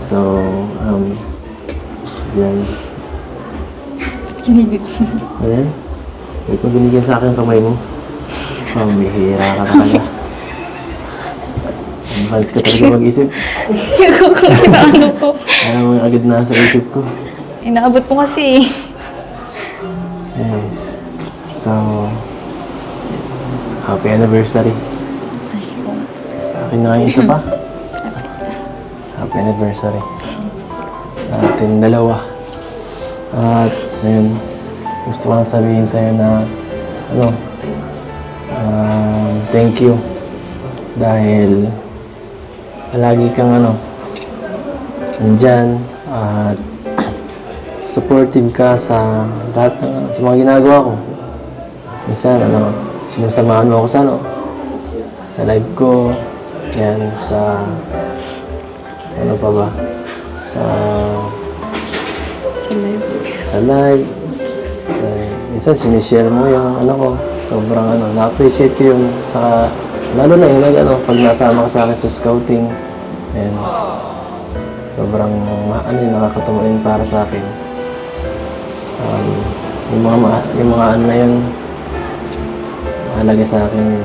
So, yan. Kinigit. Ayan. Wait mo binigyan sa akin yung kamay mo. Bihira ka talaga. Advance ka talaga mag-isip. Hindi ko kung inaano ko. Alam mo yung agad nasa isip ko. Inaabot mo kasi. Yes. So, happy anniversary. Akin na yung isa pa. Happy anniversary. Sa ating dalawa. At, ayun, gusto ko lang sabihin sa'yo na, thank you. Dahil, palagi kang, nandyan. At, supportive ka sa lahat sa mga ginagawa ko. Minsan, sinasamahan mo ako sa live ko. Yan, sa ano pa ba? Sa live. Minsan, sinishare mo yung ko. Sobrang na-appreciate ko yung lalo na yung pag nasama ka sa akin sa scouting. And, sobrang, nakakatawa yun para sa akin. Yung mga na yun, mahalaga sa akin.